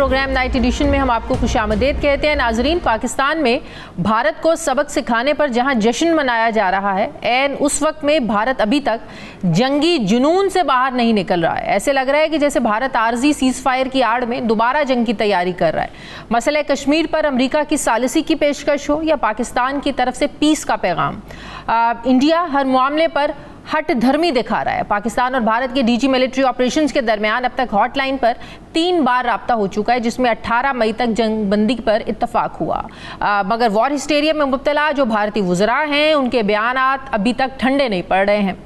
Programme night addition में हम आपको खुशामदीद कहते हैं। नाजरीन, पाकिस्तान में भारत को सबक सिखाने पर जहां जश्न मनाया जा रहा है, एन उस वक्त में भारत अभी तक जंगी जुनून से बाहर नहीं निकल रहा है। ऐसे लग रहा है कि जैसे भारत आर्जी सीज फायर की आड़ में दोबारा जंग की तैयारी कर रहा है। मसले कश्मीर पर अमरीका की सालिसी की पेशकश हो या पाकिस्तान की तरफ से पीस का पैगाम, इंडिया हर मामले पर हट धर्मी दिखा रहा है। पाकिस्तान और भारत के डीजी मिलिट्री ऑपरेशंस के दरमियान अब तक हॉटलाइन पर 3 बार राब्ता हो चुका है, जिसमें 18 मई तक जंगबंदी पर इत्तफाक हुआ। मगर वॉर हिस्टेरिया में मुब्तला जो भारतीय वज़रा हैं, उनके बयानात अभी तक ठंडे नहीं पड़ रहे हैं।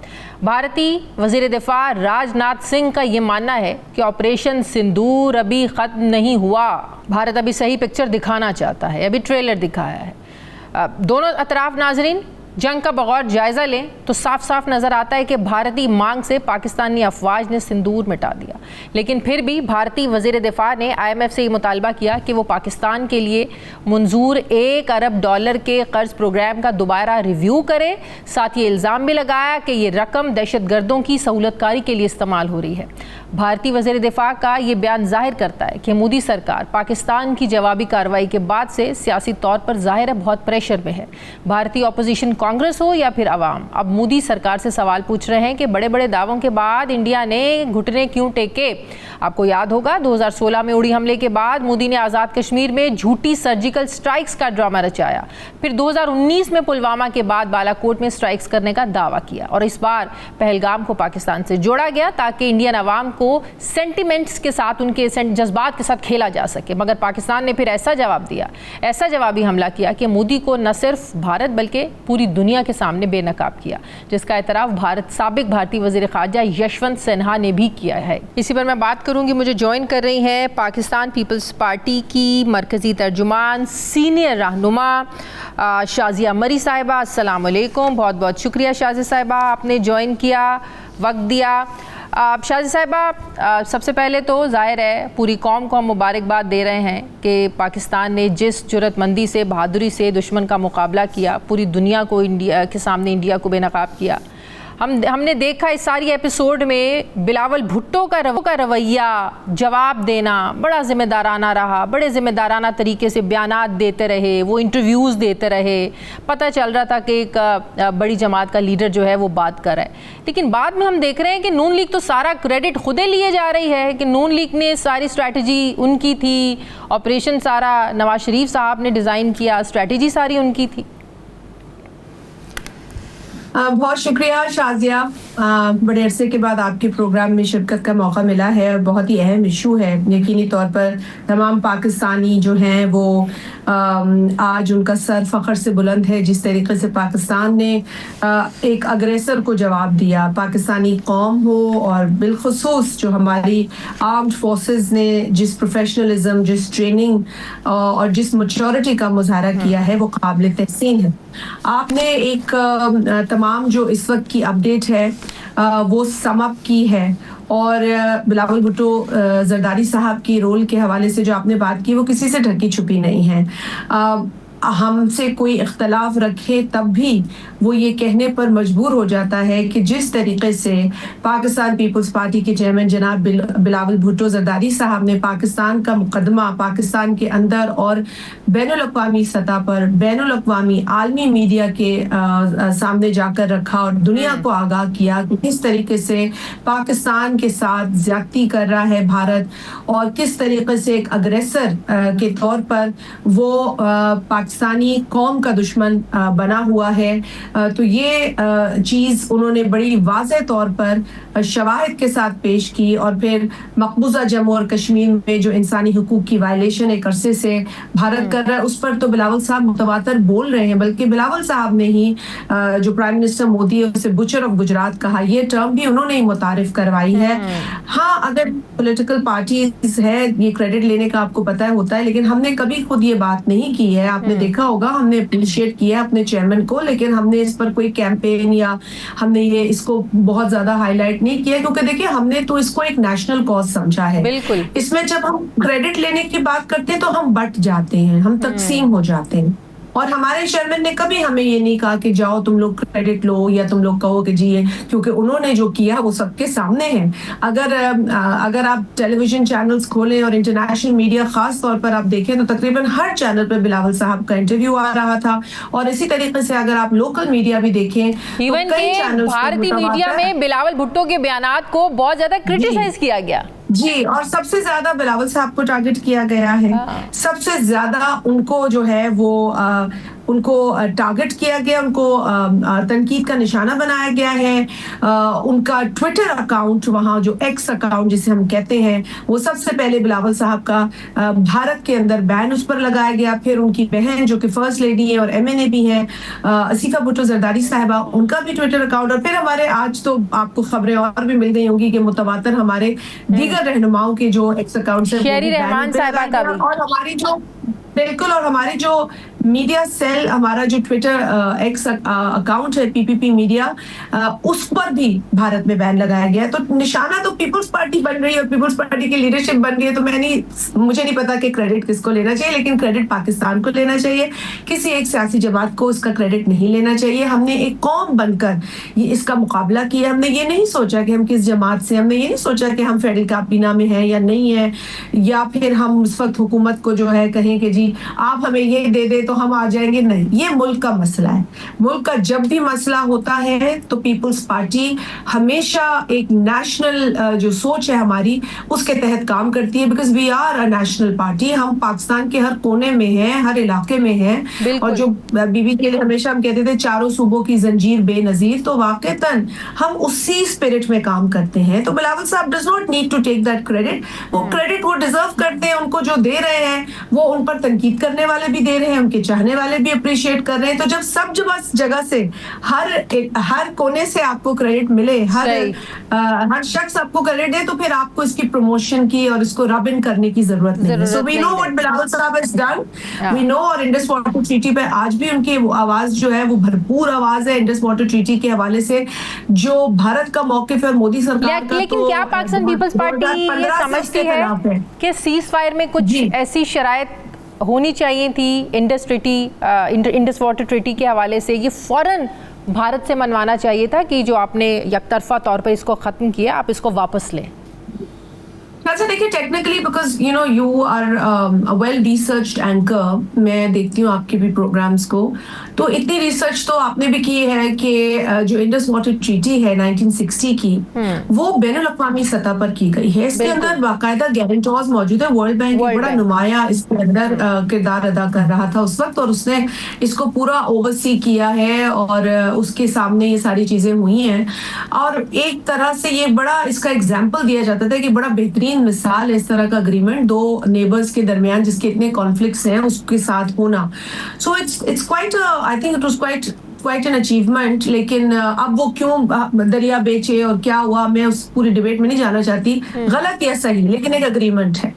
भारतीय वज़ीर दिफा राजनाथ सिंह का ये मानना है कि ऑपरेशन सिंदूर अभी ख़त्म नहीं हुआ। भारत अभी सही पिक्चर दिखाना चाहता है, अभी ट्रेलर दिखाया है। दोनों अतराफ नाजरीन जंग का बगौर जायज़ा लें तो साफ साफ नज़र आता है कि भारतीय मांग से पाकिस्तानी अफवाज ने सिंदूर मिटा दिया, लेकिन फिर भी भारतीय वज़ीर दिफा ने IMF से ये मुतालबा किया कि वो पाकिस्तान के लिए मंजूर $1 अरब के कर्ज प्रोग्राम का दोबारा रिव्यू करे। साथ ये इल्ज़ाम भी लगाया कि ये रकम दहशत गर्दों की सहूलतकारी के लिए इस्तेमाल हो रही है। भारतीय वज़ीर दिफा का ये बयान जाहिर करता है कि मोदी सरकार पाकिस्तान की जवाबी कार्रवाई के बाद से सियासी तौर पर ज़ाहिर है बहुत प्रेशर में है। भारतीय अपोजिशन कांग्रेस हो या फिर अवाम अब मोदी सरकार से सवाल पूछ रहे हैं कि बड़े बड़े दावों के बाद इंडिया ने घुटने क्यों टेके। आपको याद होगा 2016 में उड़ी हमले के बाद मोदी ने आज़ाद कश्मीर में झूठी सर्जिकल स्ट्राइक्स का ड्रामा रचाया, फिर 2019 में पुलवामा के बाद बालाकोट में स्ट्राइक्स करने का दावा किया और इस बार पहलगाम को पाकिस्तान से जोड़ा गया ताकि इंडियन अवाम को सेंटिमेंट्स के साथ, उनके जज्बात के साथ खेला जा सके। मगर पाकिस्तान ने फिर ऐसा जवाब दिया, ऐसा जवाबी हमला किया कि मोदी को न सिर्फ भारत बल्कि पूरी दुनिया के सामने बेनकाब किया, जिसका एतराफ़ साबिक भारतीय वज़ीर ख़ारजा यशवंत सिन्हा ने भी किया है। इसी पर मैं बात करूंगी। मुझे ज्वाइन कर रही हैं पाकिस्तान पीपल्स पार्टी की मरकज़ी तर्जुमान सीनियर रहनुमा शाज़िया मरी साहिबा। अस्सलाम वालेकुम, बहुत बहुत शुक्रिया शाज़िया साहिबा, आपने ज्वाइन किया, वक्त दिया। शाज़िया साहिबा, सबसे पहले तो ज़ाहिर है पूरी कौम को हम मुबारकबाद दे रहे हैं कि पाकिस्तान ने जिस जुर्रतमंदी से, बहादुरी से दुश्मन का मुकाबला किया, पूरी दुनिया को इंडिया के सामने इंडिया को बेनकाब किया। हमने देखा इस सारी एपिसोड में बिलावल भुट्टो का रवैया, जवाब देना बड़ा ज़िम्मेदाराना रहा, बड़े ज़िम्मेदाराना तरीके से बयानात देते रहे, वो इंटरव्यूज़ देते रहे। पता चल रहा था कि एक बड़ी जमात का लीडर जो है वो बात कर रहा है, लेकिन बाद में हम देख रहे हैं कि नून लीग तो सारा क्रेडिट खुदे लिए जा रही है कि नून लीग ने सारी स्ट्रैटेजी उनकी थी, ऑपरेशन सारा नवाज शरीफ साहब ने डिज़ाइन किया, स्ट्रैटेजी सारी उनकी थी। बहुत शुक्रिया शाज़िया, बड़े अरसे के बाद आपके प्रोग्राम में शिरकत का मौका मिला है और बहुत ही अहम इशू है। यकीनी तौर पर तमाम पाकिस्तानी जो हैं वो आज उनका सर फ़ख्र से बुलंद है जिस तरीके से पाकिस्तान ने एक अग्रेसर को जवाब दिया। पाकिस्तानी कौम हो और बिलखुसूस जो हमारी आर्म्ड फोर्सेस ने जिस प्रोफेशनलिज्म, जिस ट्रेनिंग और जिस मैच्योरिटी का मुजाहरा किया है वो काबिल तहसीन है। आपने एक तमाम जो इस वक्त की अपडेट है वो सम अप की है और बिलावल भुट्टो जरदारी साहब की रोल के हवाले से जो आपने बात की वो किसी से ढकी छुपी नहीं है। हमसे कोई इख्तलाफ रखे तब भी वो ये कहने पर मजबूर हो जाता है कि जिस तरीके से पाकिस्तान पीपल्स पार्टी के चेयरमैन जनाब बिलावल भुट्टो जरदारी साहब ने पाकिस्तान का मुकदमा पाकिस्तान के अंदर और बैनुल-अक़वामी सतह पर, बैनुल-अक़वामी आलमी मीडिया के सामने जाकर रखा और दुनिया को आगाह किया कि किस तरीके से पाकिस्तान के साथ ज्यादती कर रहा है भारत और किस तरीके से एक अग्रेसर के तौर पर वो पाकिस्तानी कौम का दुश्मन बना हुआ है। तो ये चीज़ उन्होंने बड़ी वाज़ेह तौर पर शवाहिद के साथ पेश की और फिर मकबूजा जम्मू और कश्मीर में जो इंसानी हुकूक की वायलेशन एक अरसे से भारत कर रहा है उस पर तो बिलावल साहब मुतवातर बोल रहे हैं, बल्कि बिलावल साहब ने ही जो प्राइम मिनिस्टर मोदी है उसे बुचर ऑफ गुजरात कहा, ये टर्म भी उन्होंने ही मुतारिफ करवाई है। हाँ, अगर पॉलिटिकल पार्टीज है ये क्रेडिट लेने का आपको पता है होता है, लेकिन हमने कभी खुद ये बात नहीं की है। आपने देखा होगा हमने अप्रिशिएट किया अपने चेयरमैन को, लेकिन हमने इस पर कोई कैंपेन या हमने ये इसको बहुत ज्यादा हाईलाइट नहीं किया क्योंकि देखिए हमने तो इसको एक नेशनल कॉज समझा है। बिल्कुल, इसमें जब हम क्रेडिट लेने की बात करते हैं तो हम बट जाते हैं, हम तकसीम हो जाते हैं और हमारे चेयरमैन ने कभी हमें ये नहीं कहा कि जाओ तुम लोग क्रेडिट लो या तुम लोग कहो कि जी ये, क्योंकि उन्होंने जो किया वो सबके सामने है। अगर आप टेलीविजन चैनल्स खोलें और इंटरनेशनल मीडिया खास तौर पर आप देखें तो तकरीबन हर चैनल पर बिलावल साहब का इंटरव्यू आ रहा था। और इसी तरीके से अगर आप लोकल मीडिया भी देखें इवन तो कई के चैनल्स भारतीय मीडिया में बिलावल भुट्टो के बयानात को बहुत ज्यादा क्रिटिसाइज किया गया जी, और सबसे ज्यादा बिलावल साहब को टारगेट किया गया है। सबसे ज्यादा उनको जो है वो उनको टारगेट किया गया, उनको तनकीद का निशाना बनाया गया है। उनका ट्विटर अकाउंट, वहाँ जो एक्स अकाउंट जिसे हम कहते हैं, वो सबसे पहले बिलावल साहब का भारत के अंदर बैन उस पर लगाया गया। फिर उनकी बहन जो कि फर्स्ट लेडी है और MNA भी है, असीफा भुट्टो जरदारी साहिबा, उनका भी ट्विटर अकाउंट। और फिर हमारे आज तो आपको खबरें और भी मिल गई होंगी कि मुतवातर हमारे दीगर रहनुमाओं के जो एक्स अकाउंट है, शेरी रहमान साहिबा का भी, और हमारी जो बिल्कुल, और हमारी जो मीडिया सेल, हमारा जो ट्विटर एक्स अकाउंट है PPP मीडिया, उस पर भी भारत में बैन लगाया गया है। तो निशाना तो पीपल्स पार्टी बन रही है और पीपल्स पार्टी की लीडरशिप बन रही है। तो मुझे नहीं पता कि क्रेडिट किसको लेना चाहिए, लेकिन क्रेडिट पाकिस्तान को लेना चाहिए। किसी एक सियासी जमात को इसका क्रेडिट नहीं लेना चाहिए। हमने एक कौम बनकर ये इसका मुकाबला किया। हमने ये नहीं सोचा कि हम किस जमात से, हमने ये नहीं सोचा कि हम फेडरल काबीना में है या नहीं है, या फिर हम उस वक्त हुकूमत को जो है कहें कि जी आप हमें ये दे दे तो हम आ जाएंगे। नहीं, ये मुल्क का मसला है। मुल्क का जब भी मसला होता है तो पीपल्स पार्टी हमेशा एक नेशनल जो सोच है हमारी, उसके तहत काम करती है। Because we are a national party. हम पाकिस्तान के हर कोने में हैं, हर इलाके में हैं। और जो बीबी के लिए हमेशा हम कहते थे चारों सूबों की जंजीर बेनजीर, तो वाकईतन हम उसी स्पिरिट में काम करते हैं। तो बिलावल साहब does not need to take that credit. वो क्रेडिट वो डिजर्व करते हैं। उनको जो दे रहे हैं वो उन पर तनकीद करने वाले भी दे रहे हैं, उनके चाहने वाले भी अप्रिशिएट कर रहे हैं। तो जब सब जगह से हर कोने से आपको क्रेडिट मिले, हर शख्स आपको क्रेडिट दे, तो फिर आपको इसकी प्रमोशन की और इसको रब इन करने की जरूरत नहीं है। So we know what Bilawal साहब हैज डन, वी नो। और इंडस वाटर ट्रीटी पे आज भी उनकी आवाज जो है वो भरपूर आवाज है इंडस वाटर ट्रीटी के हवाले से, जो भारत का मौकिफ है और मोदी सरकार का। लेकिन क्या पाकिस्तान पीपल्स पार्टी ये समझती है कि सीज फायर में कुछ ऐसी शराइत होनी चाहिए थी इंडस वाटर ट्रीटी के हवाले से, ये फौरन भारत से मनवाना चाहिए था कि जो आपने यकतरफा तौर पर इसको खत्म किया, आप इसको वापस लें? अच्छा, देखिए technically, because you are a well researched anchor, मैं देखती हूँ आपके भी प्रोग्राम्स को, तो इतनी रिसर्च तो आपने भी की है कि जो इंडस वाटर ट्रीटी है 1960 की, वो बैनुल अक़वामी सतह पर की गई है। इसके अंदर बाकायदा गारंटर्स मौजूद है। वर्ल्ड बैंक बड़ा नुमाया इसके अंदर किरदार अदा कर रहा था उस वक्त, और उसने इसको पूरा ओवरसी किया है और उसके सामने ये सारी चीजें हुई हैं। और एक तरह से ये बड़ा इसका एग्जाम्पल दिया जाता था कि बड़ा बेहतरीन मिसाल इस तरह का अग्रीमेंट दो नेबर्स के दरमियान जिसके इतने कॉन्फ्लिक्ट्स हैं उसके साथ होना। So it's quite, I think it was quite an achievement. लेकिन अब वो क्यों दरिया बेचे और क्या हुआ, मैं उस पूरी डिबेट में नहीं जाना चाहती, गलत या सही, लेकिन एक अग्रीमेंट है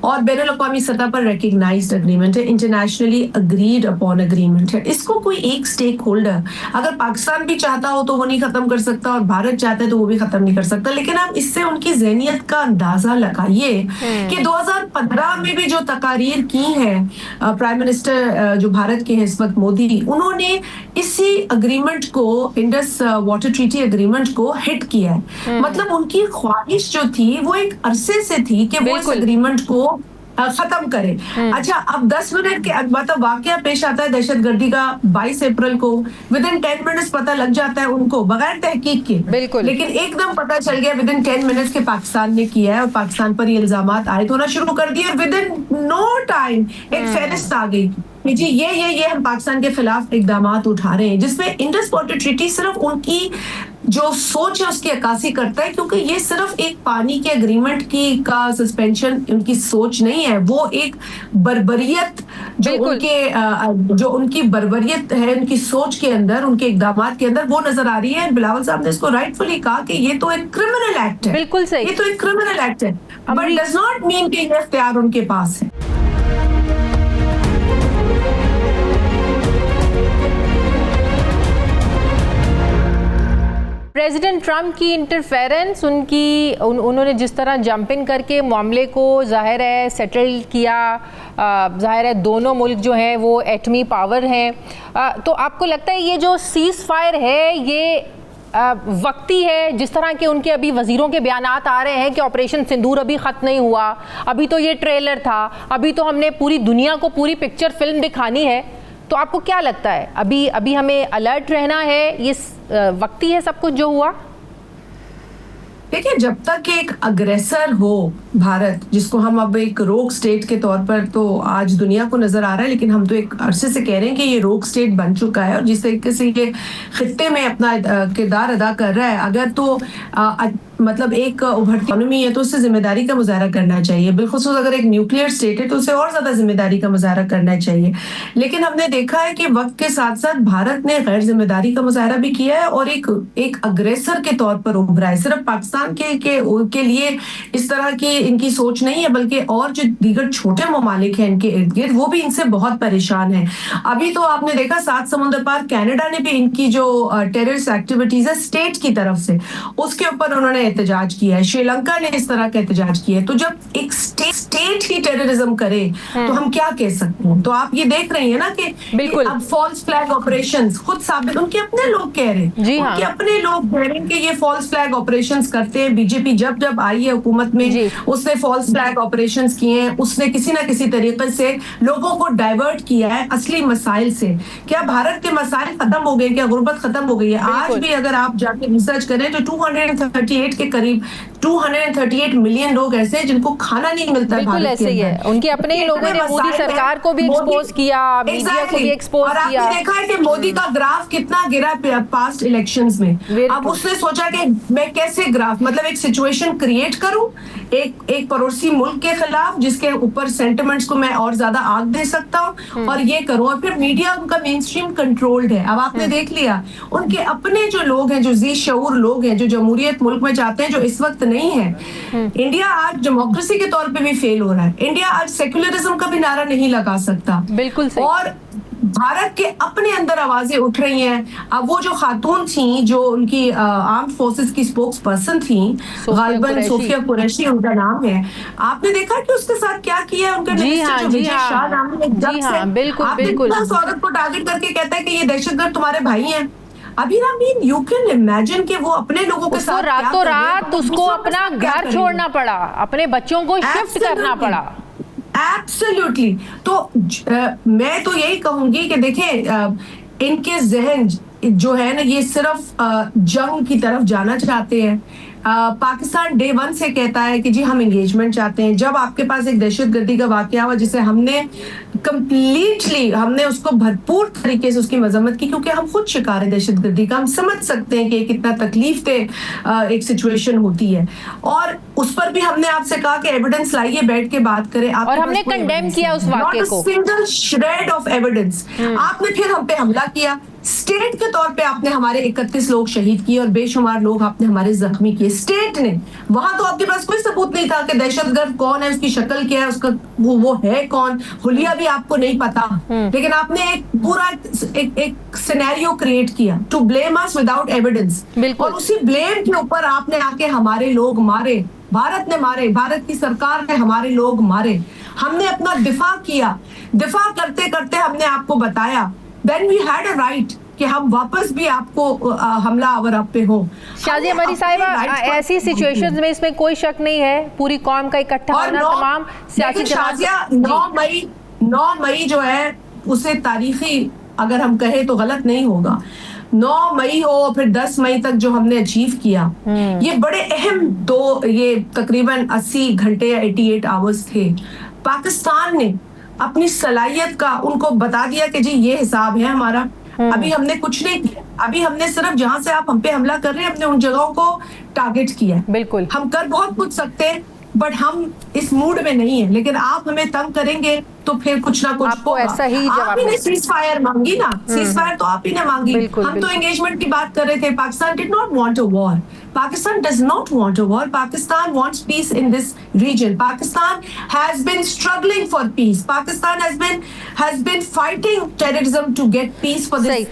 और बैनुल अक़वामी सतह पर रिकग्नाइज्ड अग्रीमेंट है, इंटरनेशनली अग्रीड अपॉन अग्रीमेंट है। इसको कोई एक स्टेक होल्डर, अगर पाकिस्तान भी चाहता हो तो वो नहीं खत्म कर सकता और भारत चाहता है तो वो भी खत्म नहीं कर सकता। लेकिन आप इससे उनकी ज़हनियत का अंदाजा लगाइए कि 2015 में भी जो तकारीर की है प्राइम मिनिस्टर जो भारत के हैं इस वक्त मोदी, उन्होंने इसी अग्रीमेंट को, इंडस वाटर ट्रीटी अग्रीमेंट को हिट किया है। मतलब उनकी ख्वाहिश जो थी वो एक अरसे से थी कि वो इस अग्रीमेंट को खत्म करे। अच्छा, अब 10 मिनट के मतलब वाकया पेश आता है दहशतगर्दी का 22 अप्रैल को, विद इन 10 मिनट्स पता लग जाता है उनको बगैर तहकीक के, लेकिन एकदम पता चल गया विद इन 10 मिनट्स के पाकिस्तान ने किया है और पाकिस्तान पर ये इल्जामात आयद होना शुरू कर दिए और विद इन नो टाइम एक फेरिस्त आ गई जी ये हम पाकिस्तान के खिलाफ इकदामात उठा रहे हैं, जिसमें इंडस वाटर ट्रीटी सिर्फ उनकी जो सोच है उसकी अक्कासी करता है, क्योंकि ये सिर्फ एक पानी के एग्रीमेंट की का सस्पेंशन उनकी सोच नहीं है, वो एक बर्बरियत जो उनकी बर्बरियत है उनकी सोच के अंदर, उनके इकदामात के अंदर वो नजर आ रही है। बिलावल साहब ने इसको राइटफुली कहा कि ये तो एक क्रिमिनल एक्ट है, बिल्कुल सही, ये तो एक क्रिमिनल एक्ट है, बट डज नॉट मीन कि ये इख्तियार उनके पास है। प्रेसिडेंट ट्रम्प की इंटरफेरेंस, उन्होंने जिस तरह जंप इन करके मामले को जाहिर है सेटल किया, जाहिर है दोनों मुल्क जो हैं वो एटमी पावर हैं, तो आपको लगता है ये जो सीज फायर है ये वक्ती है? जिस तरह के उनके अभी वजीरों के बयानात आ रहे हैं कि ऑपरेशन सिंदूर अभी ख़त्म नहीं हुआ, अभी तो ये ट्रेलर था, अभी तो हमने पूरी दुनिया को पूरी पिक्चर फिल्म दिखानी है, तो आपको क्या लगता है अभी हमें अलर्ट रहना है, ये वक्ती है सब कुछ जो हुआ? देखिए, जब तक एक अग्रेसर हो भारत, जिसको हम अब एक रोग स्टेट के तौर पर तो आज दुनिया को नजर आ रहा है, लेकिन हम तो एक अरसे से कह रहे हैं कि ये रोग स्टेट बन चुका है और जिस तरीके से ये खित्ते में अपना किरदार अदा कर रहा है, अगर तो मतलब एक उभरती इकोनॉमी है तो उससे जिम्मेदारी का मुजाहरा करना चाहिए। बिलखुसूस अगर एक न्यूक्लियर स्टेट है तो उसे और ज्यादा जिम्मेदारी का मुजाहरा करना चाहिए। लेकिन हमने देखा है कि वक्त के साथ साथ भारत ने गैर जिम्मेदारी का मुजाहरा भी किया है और एक अग्रेसर के तौर पर उभरा है। सिर्फ पाकिस्तान के लिए इस तरह की इनकी सोच नहीं है, बल्कि और जो दीगर छोटे ममालिक हैं इनके इर्द गिर्द, वो भी इनसे बहुत परेशान है। अभी तो आपने देखा 7 समुद्र पार कनाडा ने भी इनकी जो टेररिस्ट एक्टिविटीज है स्टेट की तरफ से, उसके ऊपर उन्होंने एहतजाज किया है। श्रीलंका ने इस तरह का एहतजाज किया है। तो जब एक स्टेट ही टेररिज्म करे तो हम क्या कह सकते हैं? तो आप ये देख रही है ना कि बिल्कुल अब फॉल्स फ्लैग ऑपरेशंस खुद साबित, उनके अपने लोग कह रहे हैं, उनके अपने लोग कह रहे हैं कि ये फॉल्स फ्लैग ऑपरेशंस करते हैं। बीजेपी जब आई है हुकूमत में, उसने फॉल्स फ्लैग ऑपरेशंस किए हैं, उसने किसी ना किसी तरीके से लोगों को डाइवर्ट किया है असली मसाइल से। क्या भारत के मसाइल खत्म हो गए? क्या गुर्बत खत्म हो गई है? आज भी अगर आप जाके रिसर्च करें तो 238 के करीब 238 मिलियन लोग ऐसे हैं जिनको खाना नहीं मिलता। बिल्कुल ऐसे ही है। उनके अपने ही लोगों ने मोदी सरकार को भी एक्सपोज किया, मीडिया को भी एक्सपोज किया। आपने देखा है कि मोदी का ग्राफ कितना गिरा पास्ट इलेक्शंस में। अब उसने सोचा कि मैं कैसे ग्राफ, मतलब एक सिचुएशन क्रिएट करूं एक पड़ोसी मुल्क के खिलाफ जिसके ऊपर सेंटिमेंट्स को मैं और ज्यादा आग दे सकता हूं, और ये करूं। और फिर मीडिया उनका मेन स्ट्रीम कंट्रोल्ड है। अब आपने देख लिया उनके अपने जो लोग हैं, जो जी शऊर लोग हैं, जो जमहूरियत मुल्क में चाहते हैं, जो इस वक्त नहीं है। इंडिया आज डेमोक्रेसी के तौर पे भी फेल हो रहा है। इंडिया आज सेक्युलरिज्म का भी नारा नहीं लगा सकता। बिल्कुल सही। और भारत के अपने अंदर आवाजें उठ रही हैं। अब वो जो खातून थी, जो उनकी आर्म्ड फोर्सेस की स्पोक्स पर्सन थी, गालिबन सोफिया कुरैशी उनका नाम है, आपने देखा कि उसके साथ क्या किया है उनका मिनिस्टर जो विजय शाह नाम है, बिल्कुल उस औरत को टारगेट करके कहता है कि ये दहशतगर्द तुम्हारे भाई हैं। अभी यू कैन इमेजिन कि वो अपने लोगों के साथ रातों रात उसको अपना घर छोड़ना पड़ा, अपने बच्चों को शिफ्ट करना पड़ा। एब्सोल्युटली। तो मैं तो यही कहूंगी कि देखें, इनके जहन जो है ना, ये सिर्फ जंग की तरफ जाना चाहते हैं। पाकिस्तान डे 1 से कहता है कि जी हम एंगेजमेंट चाहते हैं। जब आपके पास एक दहशतगर्दी का वाकया हुआ जिसे हमने उसको भरपूर तरीके से उसकी मजम्मत की, क्योंकि हम खुद शिकार है दहशतगर्दी का। हम समझ सकते हैं कि कितना तकलीफ दे एक सिचुएशन होती है, और उस पर भी हमने आपसे कहा कि एविडेंस लाइए, बैठ के बात करें। और हमने कंडेम किया उस वाकये को। Single shred of evidence. आपने फिर हम पे हमला किया। स्टेट के तौर पे आपने हमारे 31 लोग शहीद किए और बेशुमार लोग आपने हमारे जख्मी किए। स्टेट ने, वहां तो आपके पास कोई सबूत नहीं था कि दहशतगर्द कौन है, उसकी शक्ल क्या है, उसका वो है कौन, हुलिया भी आपको नहीं पता। लेकिन आपने एक पूरा एक सिनेरियो क्रिएट किया to blame us without evidence, और उसी ब्लेम के ऊपर आपने आके हमारे लोग मारे, भारत ने मारे, भारत की सरकार ने हमारे लोग मारे। हमने अपना दिफा किया। दिफा करते करते हमने आपको बताया, then we had a right कि हम वापस भी आपको हमला आवर आप पे हो। शाजिया मरी साहिबा, ऐसी सिचुएशंस में इसमें कोई शक नहीं है, पूरी कौम का इकट्ठा होना, तमाम सियासी जमात। 9 मई जो है उसे तारीखी अगर हम कहें तो गलत नहीं होगा। 9 मई हो फिर 10 मई तक जो हमने अचीव किया, ये बड़े अहम ये तकरीबन 80 घंटे या 88 आवर्स थे। पाकिस्तान ने अपनी सलाहियत का उनको बता दिया कि जी ये हिसाब है हमारा। अभी हमने कुछ नहीं किया। अभी हमने सिर्फ जहां से आप हम पे हमला कर रहे हैं, हमने उन जगहों को टारगेट किया। बिल्कुल, हम कर बहुत कुछ सकते हैं, बट हम इस मूड में नहीं है, लेकिन आप हमें तंग करेंगे तो फिर कुछ ना कुछ आपको ऐसा ही जवाब आप ही ने सीज फायर मांगी ना, सीज फायर तो आप ही ने मांगी। हम तो एंगेजमेंट की बात कर रहे थे। Pakistan did not want a war, Pakistan does not want a war. Pakistan wants peace in this region. Pakistan has been struggling for peace. Pakistan has been fighting terrorism to get peace for this.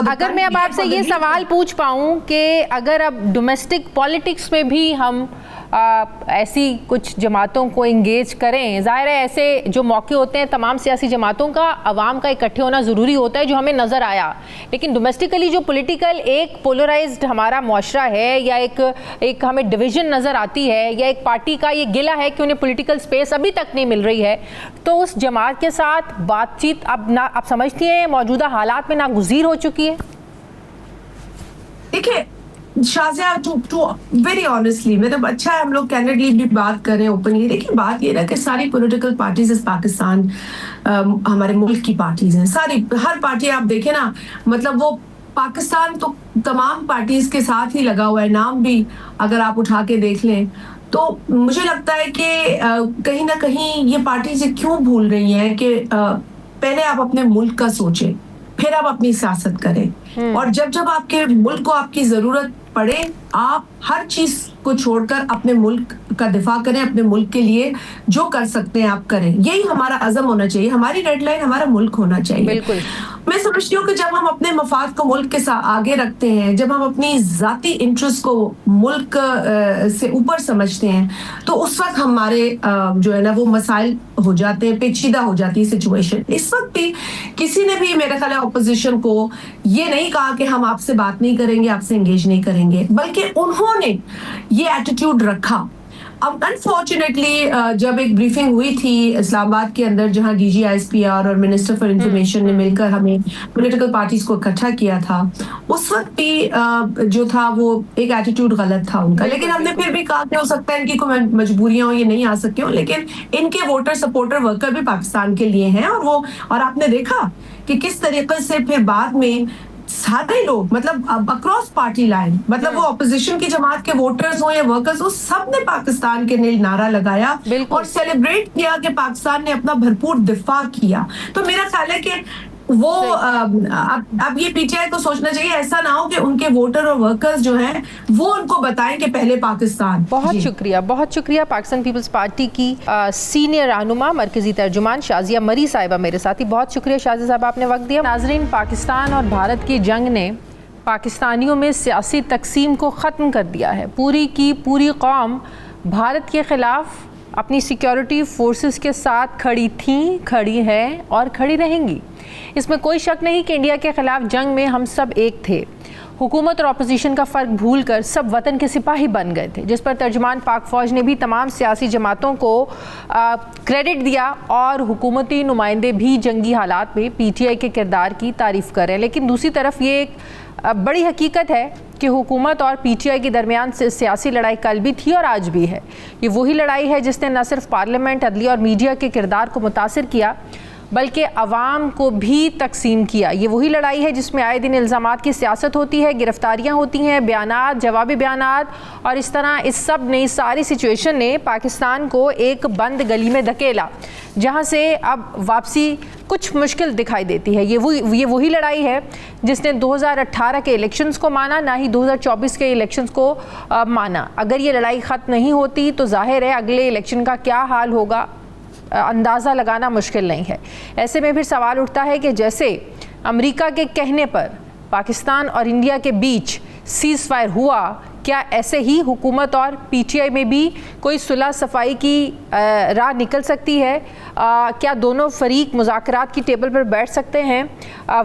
अगर मैं अब आपसे ये सवाल पूछ पाऊं कि अगर अब डोमेस्टिक पॉलिटिक्स में भी हम ऐसी कुछ जमातों को इंगेज करें, ज़ाहिर है ऐसे जो मौके होते हैं तमाम सियासी जमातों का, अवाम का इकट्ठे होना ज़रूरी होता है, जो हमें नज़र आया। लेकिन डोमेस्टिकली जो पॉलिटिकल एक पोलराइज्ड हमारा मुआशरा है, या एक हमें डिवीज़न नज़र आती है, या एक पार्टी का ये गिला है कि उन्हें पॉलिटिकल स्पेस अभी तक नहीं मिल रही है, तो उस जमात के साथ बातचीत अब आप समझती हैं मौजूदा हालात में नागुज़ीर हो चुकी है? देखिए शाज़िया, टू वेरी ऑनेस्टली, मतलब अच्छा है हम लोग कैंडिडली भी बात कर रहे हैं ओपनली। देखिए बात ये ना कि सारी पॉलिटिकल पार्टीज इस पाकिस्तान हमारे मुल्क की पार्टीज हैं सारी। हर पार्टी आप देखें ना, मतलब वो पाकिस्तान तो तमाम पार्टीज के साथ ही लगा हुआ है। नाम भी अगर आप उठा के देख लें तो मुझे लगता है कि कहीं ना कहीं ये पार्टीज क्यों भूल रही हैं कि पहले आप अपने मुल्क का सोचें, फिर आप अपनी सियासत करें। और जब आपके मुल्क को आपकी जरूरत पड़े, आप हर चीज को छोड़कर अपने मुल्क का दिफा करें, अपने मुल्क के लिए जो कर सकते हैं आप करें। यही हमारा अज़म होना चाहिए, हमारी रेड लाइन हमारा मुल्क होना चाहिए। बिल्कुल। मैं समझती हूँ कि जब हम अपने मफाद को मुल्क के साथ आगे रखते हैं, जब हम अपनी जाती इंटरेस्ट को मुल्क से ऊपर समझते हैं, तो उस वक्त हमारे जो है ना वो मसाइल हो जाते हैं, पेचीदा हो जाती है सिचुएशन। इस वक्त भी किसी ने भी मेरे ख्याल है ऑपोजिशन को ये नहीं कहा कि हम आपसे बात नहीं करेंगे, आपसे एंगेज नहीं करेंगे, बल्कि उन्होंने ये एटीट्यूड रखा। अब अनफॉर्चुनेटली जब एक ब्रीफिंग हुई थी इस्लामाबाद के अंदर, जहां DG-ISPR और मिनिस्टर फॉर इंफॉर्मेशन ने मिलकर हमें पॉलिटिकल पार्टीज को इकट्ठा किया था, उस वक्त भी जो था वो एक एटीट्यूड गलत था उनका। लेकिन हमने फिर भी कहा कि हो सकता है इनकी कोई मजबूरियां हो, ये नहीं आ सकती हो, लेकिन इनके वोटर सपोर्टर वर्कर भी पाकिस्तान के लिए हैं। और आपने देखा कि किस तरीके से फिर बाद में सारे लोग, मतलब अक्रॉस पार्टी लाइन, मतलब वो ऑपोजिशन की जमात के वोटर्स हो या वर्कर्स हो, सब ने पाकिस्तान के लिए नारा लगाया और सेलिब्रेट किया कि पाकिस्तान ने अपना भरपूर दिफा किया। तो मेरा ख्याल है कि वो अब ये PTI को सोचना चाहिए ऐसा ना हो कि उनके वोटर और वर्कर्स जो हैं वो उनको बताएं कि पहले पाकिस्तान। बहुत शुक्रिया पाकिस्तान पीपल्स पार्टी की सीनियर रहनुमा मरकजी तर्जुमान शाज़िया मरी साहिबा मेरे साथ ही। बहुत शुक्रिया शाज़िया साहब, आपने वक्त दिया। नाजरीन, पाकिस्तान और भारत की जंग ने पाकिस्तानियों में सियासी तकसीम को ख़त्म कर दिया है। पूरी की पूरी कौम भारत के ख़िलाफ़ अपनी सिक्योरिटी फोर्सेस के साथ खड़ी थी, खड़ी हैं और खड़ी रहेंगी। इसमें कोई शक नहीं कि इंडिया के ख़िलाफ़ जंग में हम सब एक थे। हुकूमत और अपोजिशन का फ़र्क भूलकर सब वतन के सिपाही बन गए थे, जिस पर तर्जुमान पाक फ़ौज ने भी तमाम सियासी जमातों को क्रेडिट दिया और हुकूमती नुमाइंदे भी जंगी हालात में PTI के किरदार की तारीफ़ कर रहे हैं। लेकिन दूसरी तरफ ये एक बड़ी हकीकत है कि हुकूमत और PTI के दरमियान से सियासी लड़ाई कल भी थी और आज भी है। ये वही लड़ाई है जिसने न सिर्फ पार्लियामेंट, अदलिया और मीडिया के किरदार को मुतासिर किया, बल्कि अवाम को भी तकसीम किया। ये वही लड़ाई है जिसमें आए दिन इल्ज़ामात की सियासत होती है, गिरफ्तारियाँ होती हैं, बयानात, जवाबी बयानात, और इस तरह इस सब ने, सारी सिचुएशन ने पाकिस्तान को एक बंद गली में धकेला, जहाँ से अब वापसी कुछ मुश्किल दिखाई देती है। ये वही लड़ाई है जिसने 2018 के इलेक्शंस को माना, ना ही 2024 के इलेक्शंस को माना। अगर ये लड़ाई ख़त्म नहीं होती तो जाहिर है अगले इलेक्शन का क्या हाल होगा अंदाज़ा लगाना मुश्किल नहीं है। ऐसे में फिर सवाल उठता है कि जैसे अमेरिका के कहने पर पाकिस्तान और इंडिया के बीच सीज़ फायर हुआ, क्या ऐसे ही हुकूमत और PTI में भी कोई सुलह सफाई की राह निकल सकती है? क्या दोनों फरीक मुज़ाकरात की टेबल पर बैठ सकते हैं?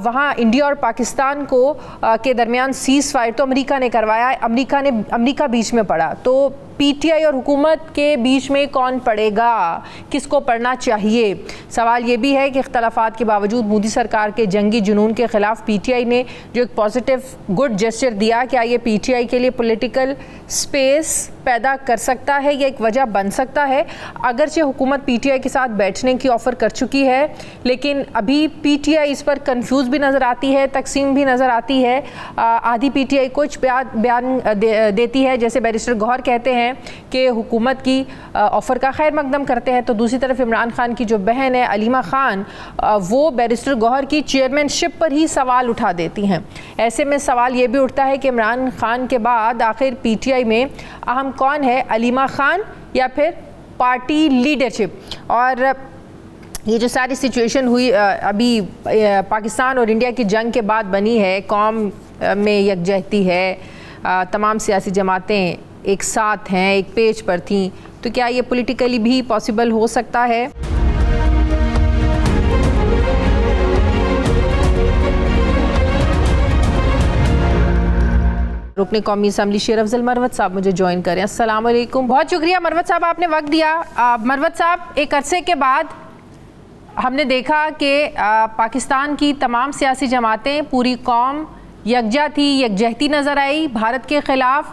वहाँ इंडिया और पाकिस्तान को के दरमियान सीज़ फायर तो अमेरिका ने करवाया, अमेरिका बीच में पड़ा, तो PTI और हुकूमत के बीच में कौन पड़ेगा, किसको पड़ना चाहिए? सवाल ये भी है कि इख्तलाफात के बावजूद मोदी सरकार के जंगी जुनून के ख़िलाफ़ PTI ने जो एक पॉजिटिव गुड जेस्चर दिया, क्या ये PTI के लिए पॉलिटिकल स्पेस पैदा कर सकता है या एक वजह बन सकता है? अगरचे हुकूमत PTI के साथ बैठने की ऑफ़र कर चुकी है, लेकिन अभी PTI इस पर कंफ्यूज भी नज़र आती है, तकसीम भी नज़र आती है। आधी PTI कुछ बयान देती है, जैसे बैरिस्टर गौहर कहते हैं हैं कि हुकूमत की ऑफ़र का खैर मकदम करते हैं, तो दूसरी तरफ इमरान खान की जो बहन है अलीमा खान, वो बैरिस्टर गौहर की चेयरमैनशिप पर ही सवाल उठा देती हैं। ऐसे में सवाल ये भी उठता है कि इमरान खान के बाद आखिर PTI में अहम कौन है, अलीमा खान या फिर पार्टी लीडरशिप। और ये जो सारी सिचुएशन हुई अभी पाकिस्तान और इंडिया की जंग के बाद बनी है, कौम में यकजहती है, तमाम सियासी जमातें एक साथ हैं, एक पेज पर थीं, तो क्या ये पॉलिटिकली भी पॉसिबल हो सकता है? रुकने कौमी असम्बली शेर अफजल मरवत साहब मुझे ज्वाइन करें। अस्सलाम वालेकुम। बहुत शुक्रिया मरवत साहब, आपने वक्त दिया। मरवत साहब, एक अरसे के बाद हमने देखा कि पाकिस्तान की तमाम सियासी जमातें, पूरी कौम यकजा थी, यकजहती नज़र आई भारत के ख़िलाफ़।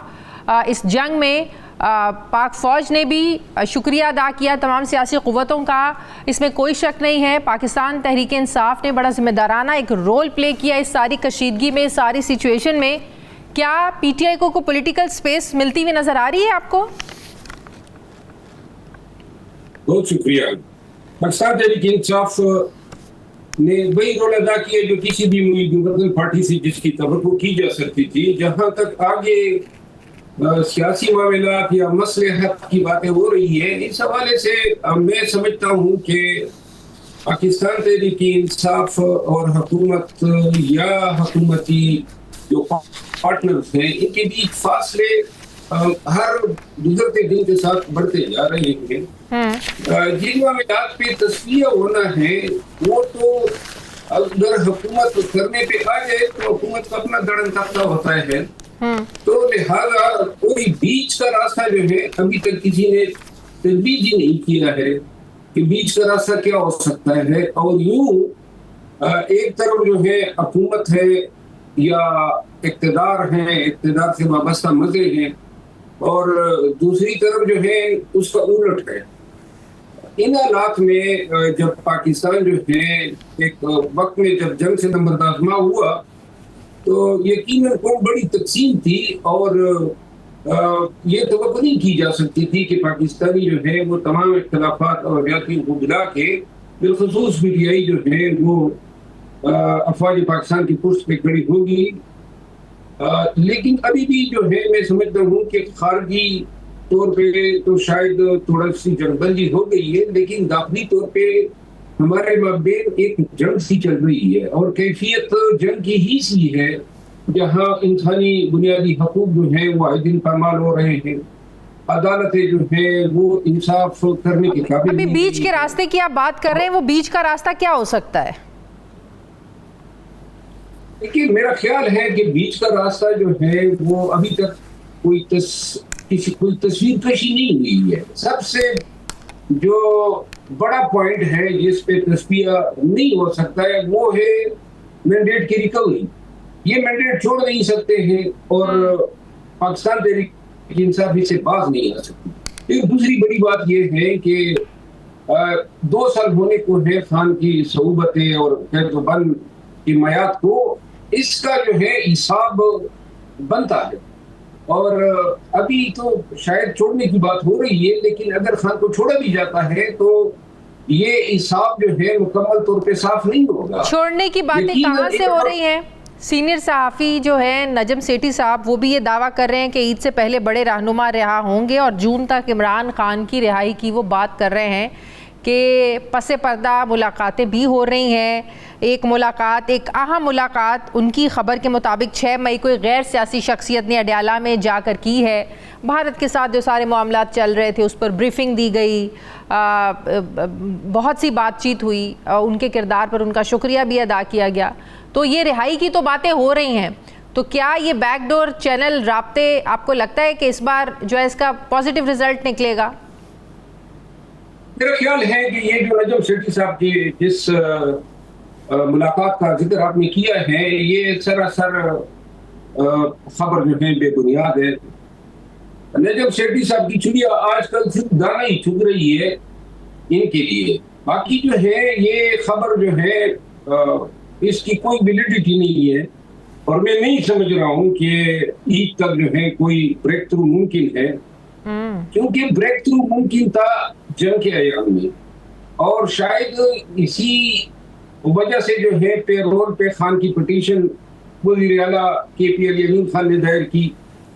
इस जंग में पाक फ़ौज ने भी शुक्रिया अदा किया तमाम सियासी क़ुव्वतों का, इसमें कोई शक नहीं है। पाकिस्तान तहरीक इंसाफ ने बड़ा ज़िम्मेदाराना एक रोल प्ले किया इस सारी कशीदगी में, इस सारी सिचुएशन में। क्या PTI को पॉलिटिकल स्पेस मिलती हुई नज़र आ रही है आपको? बहुत शुक्रिया। पाकिस्तान तहरीक इंसाफ ने वही रोल अदा किया जो किसी भी मुतअद्दिल पार्टी से जिसकी तवक्को की जा सकती थी। जहां तक आगे सियासी मामलात या मसलहत की बातें हो रही है, इस हवाले से मैं समझता हूं कि पाकिस्तान तहरीक इंसाफ और हुकूमत या हुकूमती जो पार्टनर्स हैं, इनके बीच फासले हर गुजरते दिन के साथ बढ़ते जा रहे हैं। जिन मामलात पे तस्वीर होना है वो तो अगर हुकूमत करने पे आ जाए तो हुकूमत का अपना दड़न तख्ता होता है, तो लिहाजा कोई बीच का रास्ता जो है अभी तक किसी ने तजवीज़ ही नहीं किया है कि बीच का रास्ता क्या हो सकता है। और यूं एक तरफ जो है हुकूमत है या इक़्तिदार है, इक़्तिदार से वाबस्ता मज़े हैं, और दूसरी तरफ जो है उसका उलट है। इन हालात में जब पाकिस्तान जो है एक वक्त में जब जंग से नंबरदाज़मा हुआ तो यकीनन कौम बड़ी तकसीम थी और ये तवक्को नहीं की जा सकती थी कि पाकिस्तानी जो है वो तमाम इख्तिलाफात और रियासतियों को मिला के बिलखुसूस PTI जो है वो अफवाज पाकिस्तान की पुष्ट पे खड़ी होगी। लेकिन अभी भी जो है मैं समझता हूँ कि खारजी तौर पे तो शायद थोड़ा सी जंगबंदी हो गई है, लेकिन दाखिली तौर पे हमारे माबेन एक जंग सी चल रही है और कैफियत जंग की ही सी है, जहाँ इंसानी बुनियादी हकूक जो है वो आए दिन पामाल हो रहे हैं, अदालतें जो है वो इंसाफ करने के काबिल। अभी बीच के रास्ते की आप बात कर रहे हैं, वो बीच का रास्ता क्या हो सकता है? देखिए, मेरा ख्याल है कि बीच का रास्ता जो है वो अभी तक कोई तस्वीर कशी नहीं हुई है। सबसे जो बड़ा पॉइंट है जिस पे तस्वीर नहीं हो सकता है वो है मैंडेट की रिकवरी। ये मैंडेट छोड़ नहीं सकते हैं और पाकिस्तान तहरीक इंसाफ से बाज नहीं आ सकती। एक दूसरी बड़ी बात यह है कि 2 साल होने को है खान की सऊबतें और कैदोबंद की मयाद को, इसका जो है हिसाब बनता है और अभी तो शायद छोड़ने की बात हो रही है, लेकिन अगर खान को छोड़ा भी जाता है तो ये हिसाब जो है मुकम्मल तौर पे साफ नहीं होगा। छोड़ने की बातें कहाँ से हो रही हैं? सीनियर सहाफ़ी जो है नजम सेठी साहब, वो भी ये दावा कर रहे हैं कि ईद से पहले बड़े रहनुमा रिहा होंगे और जून तक इमरान खान की रिहाई की वो बात कर रहे हैं कि पसे पर्दा मुलाकातें भी हो रही हैं। एक मुलाकात, एक अहम मुलाकात उनकी खबर के मुताबिक 6 मई को एक गैर सियासी शख्सियत ने अडयाला में जाकर की है। भारत के साथ जो सारे मामलात चल रहे थे उस पर ब्रीफिंग दी गई, बहुत सी बातचीत हुई, उनके किरदार पर उनका शुक्रिया भी अदा किया गया। तो ये रिहाई की तो बातें हो रही हैं, तो क्या ये बैकडोर चैनल राब्ते आपको लगता है कि इस बार जो है इसका पॉजिटिव रिजल्ट निकलेगा? मेरा ख्याल है कि ये जो नजम सेठी साहब की जिस मुलाकात का जिक्र आपने किया है, ये सरासर खबर जो है बेबुनियाद है। नजम सेठी साहब की चुड़िया आजकल सिर्फ दाना ही चुग रही है इनके लिए, बाकी जो है ये खबर जो है इसकी कोई वैलिडिटी नहीं है और मैं नहीं समझ रहा हूँ कि ईद तक जो है कोई ब्रेक थ्रू मुमकिन है। क्योंकि ब्रेक थ्रू मुमकिन था जंग के अयाम में, और शायद इसी वजह से जो है पेरोल पे खान की पिटीशन वज़ीर आला KPL यमीन खान ने दायर की।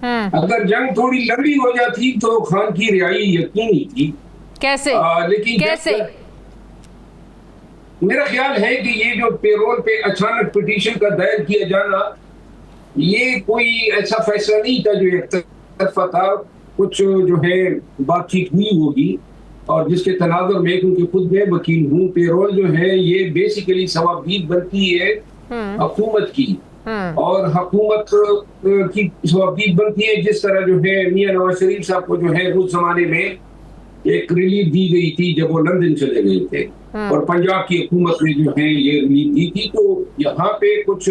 अगर जंग थोड़ी लंबी हो जाती तो खान की रिहाई यकीनी थी। कैसे? लेकिन कैसे? मेरा ख्याल है कि ये जो पेरोल पे अचानक पिटीशन का दायर किया जाना, ये कोई ऐसा फैसला नहीं था जो एक तरफा था। कुछ जो है बातचीत हुई होगी, और जिसके तनाजुर में, क्योंकि खुद मैं वकील हूँ, पेरोल जो है ये बेसिकली सवाबदीद बनती है हुकूमत की, और हुकूमत की सवाबदीद बनती है जिस तरह जो है मियां नवाज शरीफ साहब को जो है उस जमाने में एक रिलीफ दी गई थी जब वो लंदन चले गए थे, और पंजाब की हुकूमत ने जो है ये रिलीफ दी थी। तो यहाँ पे कुछ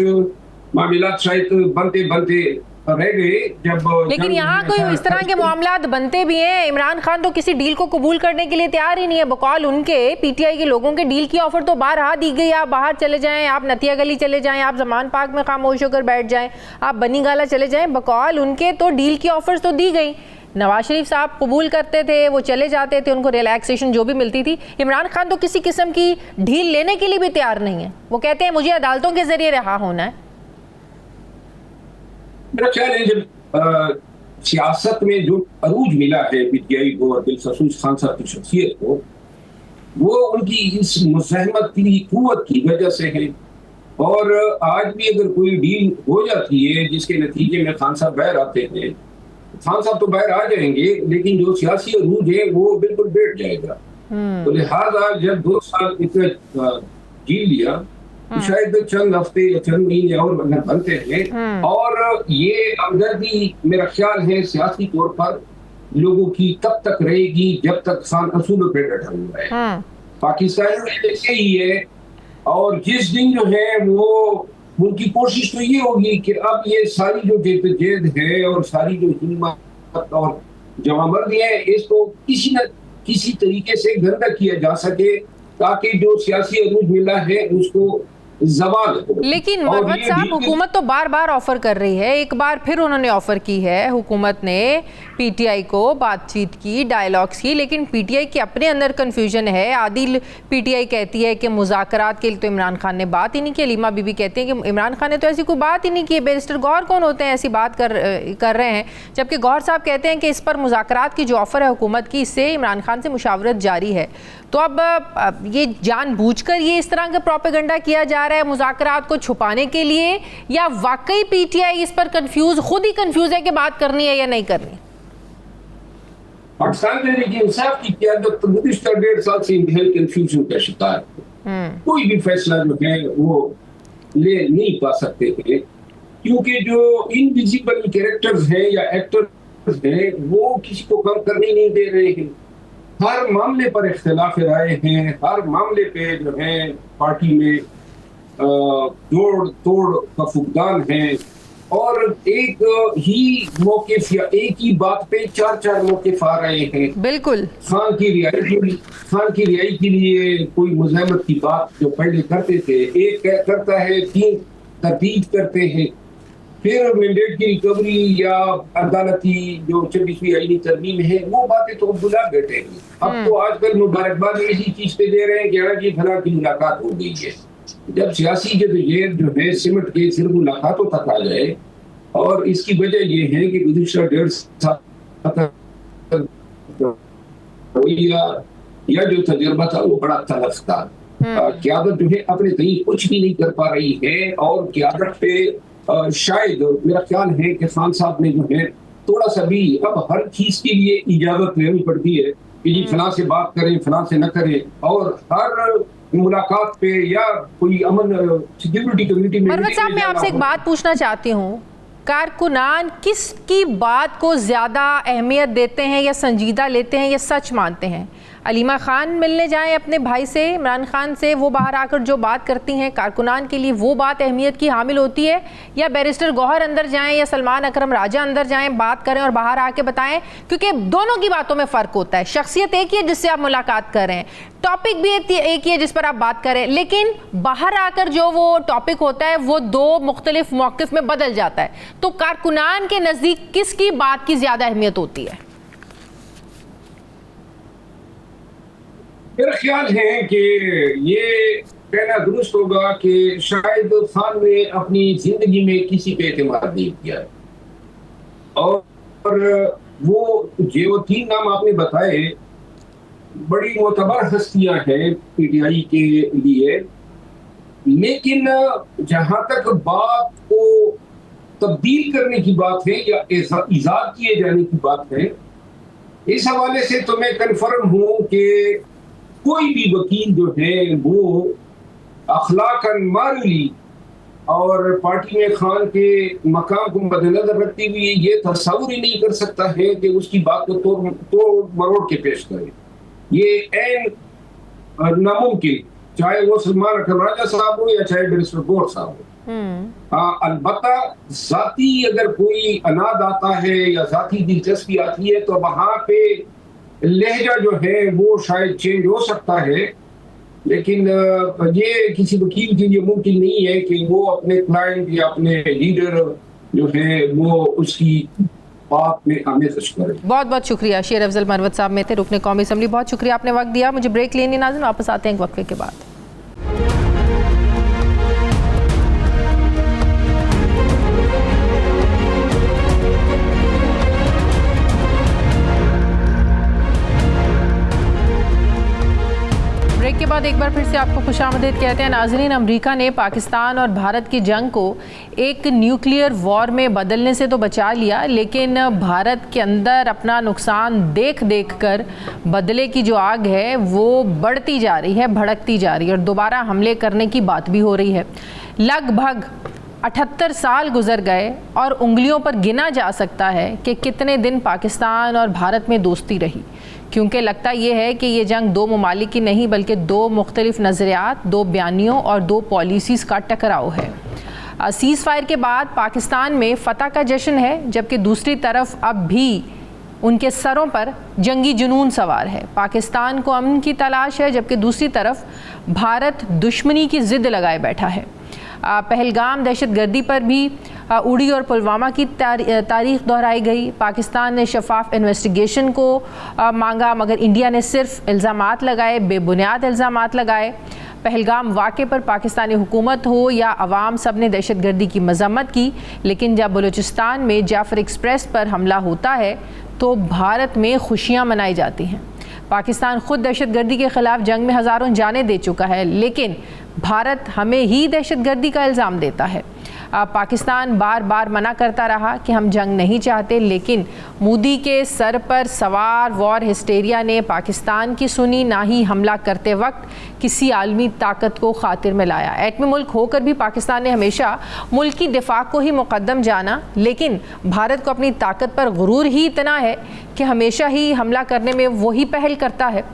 मामलात शायद बनते बनते रह गए। जब लेकिन यहाँ कोई इस तरह के मामलात बनते भी हैं। इमरान खान तो किसी डील को कबूल करने के लिए तैयार ही नहीं है। बकौल उनके PTI के लोगों के डील की ऑफर तो बारहा दी गई, आप बाहर चले जाएं, आप नतिया गली चले जाएं, आप जमान पार्क में खामोश होकर बैठ जाएं, आप बनी गाला चले जाएं। बकौल उनके तो डील की ऑफर्स तो दी गई। नवाज शरीफ साहब कबूल करते थे, वो चले जाते थे, उनको रिलैक्सेशन जो भी मिलती थी। इमरान खान तो किसी किस्म की ढील लेने के लिए भी तैयार नहीं है। वो कहते हैं मुझे अदालतों के जरिए रहा होना है। मेरा ख्याल है जब सियासत में जो अरूज मिला है PTI को और दिलखसूस खान साहब की शख्सियत को, वो उनकी इस मुज़ाहमत की कुव्वत की वजह से है। और आज भी अगर कोई डील हो जाती है जिसके नतीजे में खान साहब बाहर आते हैं, खान साहब तो बाहर आ जाएंगे, लेकिन जो सियासी अरूज है वो बिल्कुल बैठ जाएगा। तो लिहाजा जब 2 साल इतना डील लिया, शायद चंद हफ्ते या चंद महीने और बनते हैं, और ये हमदर्दी मेरा ख्याल है सियासी तौर पर लोगों की तब तक रहेगी जब तक खान असूलों पे डटा हुआ है। पाकिस्तान में ऐसे ही है, और जिस दिन जो है वो उनकी कोशिश तो ये होगी कि अब ये सारी जो जद्दोजहद है और सारी जो हिम्मत और जवामर्दी है, इसको किसी न किसी तरीके से गंदा किया जा सके, ताकि जो सियासी अरूज मिला है उसको ज़वाल हो। लेकिन मरवत साहब, हुकूमत तो बार बार ऑफर कर रही है। एक बार फिर उन्होंने ऑफर की है, हुकूमत ने PTI को बातचीत की, डायलॉग्स की, लेकिन PTI के अपने अंदर कंफ्यूजन है। आदिल PTI कहती है कि मुज़ाकरात के लिए तो इमरान खान ने बात ही नहीं की। अलीमा बीबी कहती है कि इमरान खान ने तो ऐसी कोई बात ही नहीं की। बैरिस्टर गौहर कौन होते हैं ऐसी बात कर रहे हैं, जबकि गौहर साहब कहते हैं कि इस पर मुज़ाकरात की जो ऑफर है हुकूमत की, इससे इमरान खान से मुशावरत जारी है। तो अब ये जानबूझकर ये इस तरह का प्रोपेगेंडा किया जा रहा है मुज़ाकरात को छुपाने के लिए, या वाकई PTI इस पर खुद ही कंफ्यूज है कि बात करनी है या नहीं करनी? पाकिस्तान तहरीक इंसाफ की क़यादत गुज़िश्ता 1.5 साल से इंतहाई कंफ्यूजन का शिकार है। कोई भी फैसला जो है वो ले नहीं पा सकते थे, क्योंकि जो इनविजिबल कैरेक्टर्स हैं या एक्टर्स हैं वो किसी को काम करने नहीं दे रहे हैं। हर मामले पर इख्तिलाफ राय हैं, हर मामले पे जो है पार्टी में जोड़ तोड़ का फुकदान है, और एक ही मौक़िफ़ या एक ही बात पे 4 मौक़िफ़ आ रहे हैं। बिल्कुल। खान की रिहाई के लिए कोई मुज़ाहमत की बात जो पहले करते थे, एक करता है, 3 तरदीद करते हैं, फिर मैंडेट की रिकवरी या अदालती जो 26वीं आईनी तरमीम है वो बातें तो बुला बैठे हैं। अब तो आजकल मुबारकबाद इसी चीज पे दे रहे हैं कि हाँ जी फला की मुलाकात हो गई है। जब सियासी जद्दोजहद जो है सिमट के सिर्फ मुलाकातों तक आ जाए, और इसकी वजह ये है कि गुज़िश्ता 1.5 साल या जो तजुर्बा था वो बड़ा तलख था। क़यादत जो है अपने कहीं कुछ भी नहीं कर पा रही है, और क़यादत पे शायद मेरा ख्याल है कि खान साहब ने जो है थोड़ा सा भी अब हर चीज के लिए इजाजत लेनी पड़ती है कि जी फलां से बात करें, फलां से न करें, और हर मुलाकात पे या कोई अमन सिक्योरिटी कम्युनिटी में। मरवत साहब, मैं आपसे एक बात पूछना चाहती हूँ, कारकुनान किसकी बात को ज्यादा अहमियत देते हैं या संजीदा लेते हैं या सच मानते हैं? अलीमा खान मिलने जाएं अपने भाई से, इमरान खान से, वो बाहर आकर जो बात करती हैं कारकुनान के लिए वो बात अहमियत की हामिल होती है, या बैरिस्टर गौहर अंदर जाएं या सलमान अकरम राजा अंदर जाएं, बात करें और बाहर आके बताएं? क्योंकि दोनों की बातों में फ़र्क होता है। शख्सियत एक ही है जिससे आप मुलाकात कर रहे हैं, टॉपिक भी एक ही है जिस पर आप बात करें, लेकिन बाहर आकर जो वो टॉपिक होता है वो 2 मुख्तलिफ मौक़िफ़ में बदल जाता है। तो कारकुनान के नज़दीक किसकी बात की ज़्यादा अहमियत होती है? मेरा ख्याल है कि ये कहना दुरुस्त होगा कि शायद खान ने अपनी जिंदगी में किसी पे एतमाद नहीं किया, और वो जो 3 नाम आपने बताए बड़ी मोतबर हस्तियां हैं पीटीआई के लिए, लेकिन जहां तक बात को तब्दील करने की बात है या इजाद किए जाने की बात है, इस हवाले से तो मैं कन्फर्म हूं कि कोई भी वकील जो है वो अखलाकन मारली और पार्टी में खान के मकाम को मद्देनजर रखते हुए ये तस्वुर ही नहीं कर सकता है कि उसकी बात को तोड़ मरोड़ के पेश करे। ये ऐन नामुमकिन, चाहे वो सलमान अकरम राजा साहब हो या चाहे बैरिस्टर गौर साहब हो। अलबत्ता जाती अगर कोई अनाद आता है या जाती दिलचस्पी आती है तो वहां पे लहजा जो है वो शायद चेंज हो सकता है, लेकिन ये किसी वकील के लिए मुमकिन नहीं है कि वो अपने क्लाइंट या अपने लीडर जो है वो उसकी बात में आमेज़श करें। बहुत बहुत शुक्रिया शेर अफजल मरवत साहब में थे रुकने कौमी असम्बली, बहुत शुक्रिया आपने वक्त दिया। मुझे ब्रेक लेनी नाज़रीन, वापस आते हैं एक वक्फे के बाद। ब्रेक के बाद एक बार फिर से आपको खुशामदीद कहते हैं नाज़रीन। अमेरिका ने पाकिस्तान और भारत की जंग को एक न्यूक्लियर वॉर में बदलने से तो बचा लिया, लेकिन भारत के अंदर अपना नुकसान देख देख कर बदले की जो आग है वो बढ़ती जा रही है, भड़कती जा रही है और दोबारा हमले करने की बात भी हो रही है। लगभग 78 साल गुजर गए और उंगलियों पर गिना जा सकता है कि कितने दिन पाकिस्तान और भारत में दोस्ती रही, क्योंकि लगता ये है कि ये जंग 2 ममालिक की नहीं बल्कि 2 मुख्तलिफ नज़रियात, 2 बयानियों और 2 पॉलिसीज़ का टकराव है। सीज़ फायर के बाद पाकिस्तान में फ़तह का जश्न है, जबकि दूसरी तरफ अब भी उनके सरों पर जंगी जुनून सवार है। पाकिस्तान को अमन की तलाश है, जबकि दूसरी तरफ भारत दुश्मनी की ज़िद लगाए बैठा है। पहलगाम दहशतगर्दी पर भी उड़ी और पुलवामा की तारीख दोहराई गई। पाकिस्तान ने शफाफ इन्वेस्टिगेशन को मांगा, मगर इंडिया ने सिर्फ इल्ज़ामात लगाए, बेबुनियाद इल्ज़ामात लगाए। पहलगाम वाक़े पर पाकिस्तानी हुकूमत हो या अवाम, सब ने दहशतगर्दी की मज़म्मत की, लेकिन जब बलूचिस्तान में जाफर एक्सप्रेस पर हमला होता है तो भारत में खुशियाँ मनाई जाती हैं। पाकिस्तान खुद दहशतगर्दी के ख़िलाफ़ जंग में हज़ारों जानें दे चुका है, लेकिन भारत हमें ही दहशतगर्दी का इल्ज़ाम देता है। पाकिस्तान बार बार मना करता रहा कि हम जंग नहीं चाहते, लेकिन मोदी के सर पर सवार वॉर हिस्टेरिया ने पाकिस्तान की सुनी, ना ही हमला करते वक्त किसी आलमी ताकत को खातिर में लाया। एटमी मुल्क होकर भी पाकिस्तान ने हमेशा मुल्क की दिफा को ही मुकद्दम जाना, लेकिन भारत को अपनी ताकत पर गुरूर ही इतना है कि हमेशा ही हमला करने में वही पहल करता है।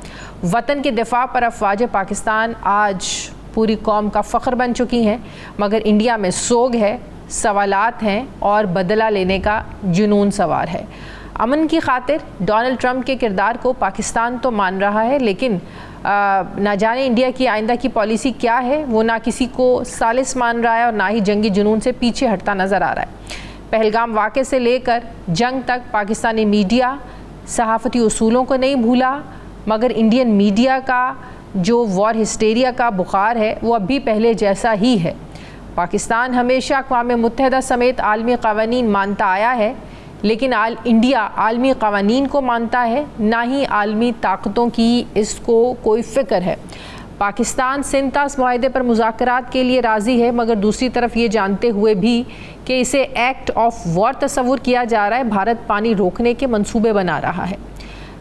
वतन के दिफा पर अफवाज पाकिस्तान आज पूरी कौम का फ़ख्र बन चुकी हैं, मगर इंडिया में सोग है, सवालात हैं और बदला लेने का जुनून सवार है। अमन की खातिर डोनाल्ड ट्रंप के किरदार को पाकिस्तान तो मान रहा है, लेकिन ना जाने इंडिया की आइंदा की पॉलिसी क्या है। वो ना किसी को सालिस मान रहा है और ना ही जंगी जुनून से पीछे हटता नज़र आ रहा है। पहलगाम वाक़े से लेकर जंग तक पाकिस्तानी मीडिया सहाफ़ती उसूलों को नहीं भूला, मगर इंडियन मीडिया का जो वॉर हिस्टेरिया का बुखार है वो अभी पहले जैसा ही है। पाकिस्तान हमेशा अक़वाम मुत्तहिदा समेत आलमी क़वानीन मानता आया है, लेकिन इंडिया आलमी क़वानीन को मानता है, ना ही आलमी ताकतों की इसको कोई फ़िक्र है। पाकिस्तान सिंतास मुआहदे पर मुज़ाकरात के लिए राज़ी है, मगर दूसरी तरफ ये जानते हुए भी कि इसे एक्ट ऑफ वॉर तस्वुर किया जा रहा है, भारत पानी रोकने के मंसूबे बना रहा है।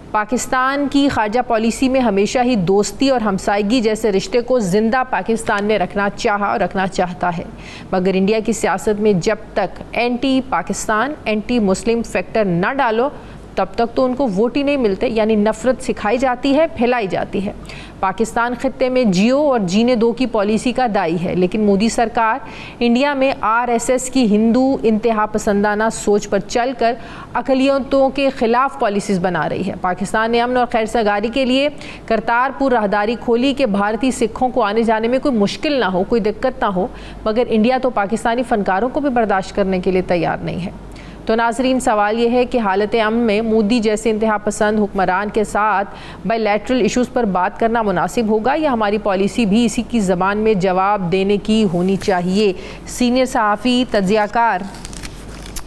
पाकिस्तान की खारजा पॉलिसी में हमेशा ही दोस्ती और हमसायगी जैसे रिश्ते को ज़िंदा पाकिस्तान ने रखना चाहा और रखना चाहता है, मगर इंडिया की सियासत में जब तक anti Pakistan, anti Muslim factor ना डालो तब तक तो उनको वोट ही नहीं मिलते, यानी नफ़रत सिखाई जाती है, फैलाई जाती है। पाकिस्तान खित्ते में जियो और जीने दो की पॉलिसी का दाई है, लेकिन मोदी सरकार इंडिया में आरएसएस की हिंदू इंतहा पसंदाना सोच पर चलकर अक़लियतों के ख़िलाफ़ पॉलिसीज़ बना रही है। पाकिस्तान ने अमन और खैर सगारी के लिए करतारपुर राहदारी खोली कि भारतीय सिखों को आने जाने में कोई मुश्किल ना हो, कोई दिक्कत ना हो, मगर इंडिया तो पाकिस्तानी फ़नकारों को भी बर्दाश्त करने के लिए तैयार नहीं है। तो नाजरीन, सवाल ये है कि हालत अमन में मोदी जैसे इंतहा पसंद हुक्मरान के साथ बायलैटरल इशूज़ पर बात करना मुनासिब होगा या हमारी पॉलिसी भी इसी की ज़बान में जवाब देने की होनी चाहिए? सीनियर सहाफ़ी तज्ज़ियाकार